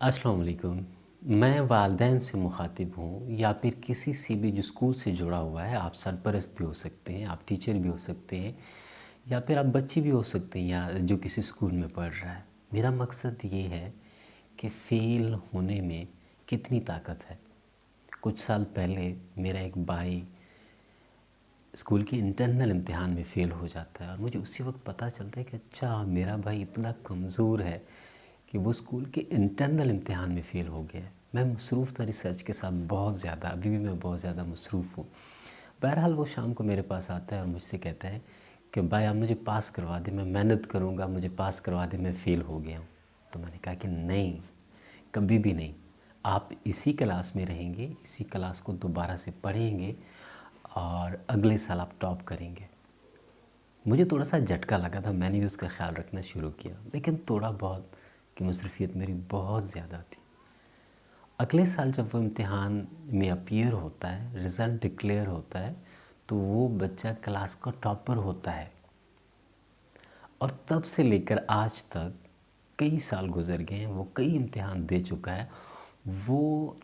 अस्सलाम वालेकुम। मैं वालिदैन से मुखातिब हूँ या फिर किसी से भी जो स्कूल से जुड़ा हुआ है। आप सरपरस्त भी हो सकते हैं, आप टीचर भी हो सकते हैं, या फिर आप बच्चे भी हो सकते हैं या जो किसी स्कूल में पढ़ रहा है। मेरा मकसद ये है कि फ़ेल होने में कितनी ताकत है। कुछ साल पहले मेरा एक भाई स्कूल के इंटरनल इम्तिहान में फ़ेल हो जाता है और मुझे उसी वक्त पता चलता है कि अच्छा मेरा भाई इतना कमज़ोर है कि वो स्कूल के इंटरनल इम्तिहान में फ़ेल हो गया है। मैं मसरूफ़ था रिसर्च के साथ बहुत ज़्यादा, अभी भी मैं बहुत ज़्यादा मसरूफ़ हूँ। बहरहाल वो शाम को मेरे पास आता है और मुझसे कहता है कि भाई आप मुझे पास करवा दें, मैं मेहनत करूँगा, मुझे पास करवा दें, मैं फ़ेल हो गया हूँ। तो मैंने कहा कि नहीं, कभी भी नहीं। आप इसी क्लास में रहेंगे, इसी क्लास को दोबारा से पढ़ेंगे और अगले साल आप टॉप करेंगे। मुझे थोड़ा सा झटका लगा था, मैंने भी उसका ख्याल रखना शुरू किया, लेकिन थोड़ा बहुत कि मसरूफियत मेरी बहुत ज़्यादा थी। अगले साल जब वो इम्तिहान में अपीयर होता है, रिज़ल्ट डिक्लेयर होता है, तो वो बच्चा क्लास का टॉपर होता है। और तब से लेकर आज तक कई साल गुज़र गए हैं, वो कई इम्तिहान दे चुका है। वो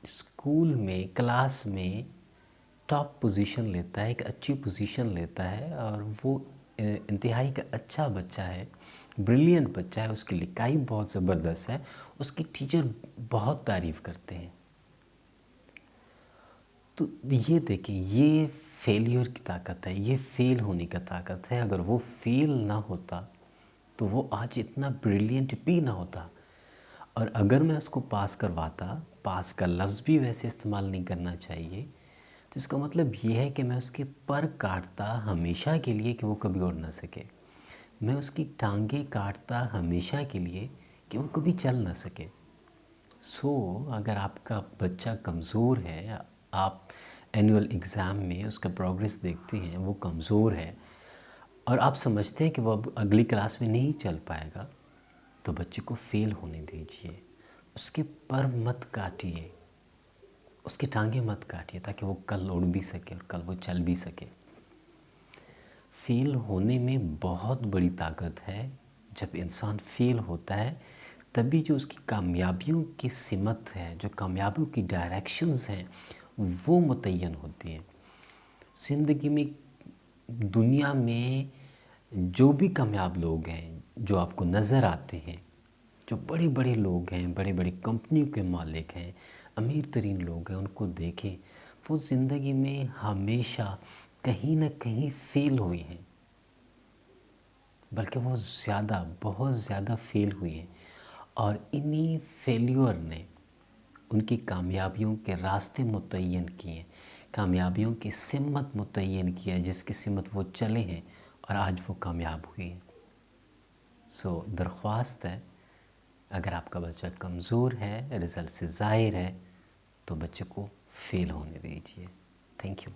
स्कूल में, क्लास में टॉप पोजीशन लेता है, एक अच्छी पोजीशन लेता है और वो इंतहाई का अच्छा बच्चा है, ब्रिलियंट बच्चा है, उसकी लिखाई बहुत ज़बरदस्त है, उसकी टीचर बहुत तारीफ़ करते हैं। तो ये देखें, ये फेलियर की ताकत है, ये फ़ेल होने का ताकत है। अगर वो फ़ेल ना होता तो वो आज इतना ब्रिलियंट भी ना होता। और अगर मैं उसको पास करवाता, पास का लफ्ज़ भी वैसे इस्तेमाल नहीं करना चाहिए, तो इसका मतलब ये है कि मैं उसके पर काटता हमेशा के लिए कि वो कभी उड़ ना सके। मैं उसकी टांगें काटता हमेशा के लिए कि वो कभी चल ना सके। अगर आपका बच्चा कमज़ोर है, आप एनुअल एग्ज़ाम में उसका प्रोग्रेस देखते हैं, वो कमज़ोर है और आप समझते हैं कि वो अब अगली क्लास में नहीं चल पाएगा, तो बच्चे को फ़ेल होने दीजिए। उसके पर मत काटिए, उसकी टांगें मत काटिए, ताकि वो कल उड़ भी सके और कल वो चल भी सके। फ़ेल होने में बहुत बड़ी ताकत है। जब इंसान फ़ेल होता है तभी जो उसकी कामयाबियों की सिमत है, जो कामयाबियों की डायरेक्शंस हैं, वो मुतय्यन होती हैं। ज़िंदगी में, दुनिया में जो भी कामयाब लोग हैं, जो आपको नज़र आते हैं, जो बड़े बड़े लोग हैं, बड़े बड़े कंपनियों के मालिक हैं, अमीर तरीन लोग हैं, उनको देखें, वो ज़िंदगी में हमेशा कहीं ना कहीं फ़ेल हुए हैं, बल्कि वो ज़्यादा, बहुत ज़्यादा फ़ेल हुए हैं। और इन्हीं फेल्योर ने उनकी कामयाबियों के रास्ते मुतय्यन किए, कामयाबियों की सिमत मुतय्यन किया, जिसकी सिमत वो चले हैं और आज वो कामयाब हुए हैं। दरख्वास्त है, अगर आपका बच्चा कमज़ोर है, रिज़ल्ट से ज़ाहिर है, तो बच्चे को फ़ेल होने दीजिए। Thank you.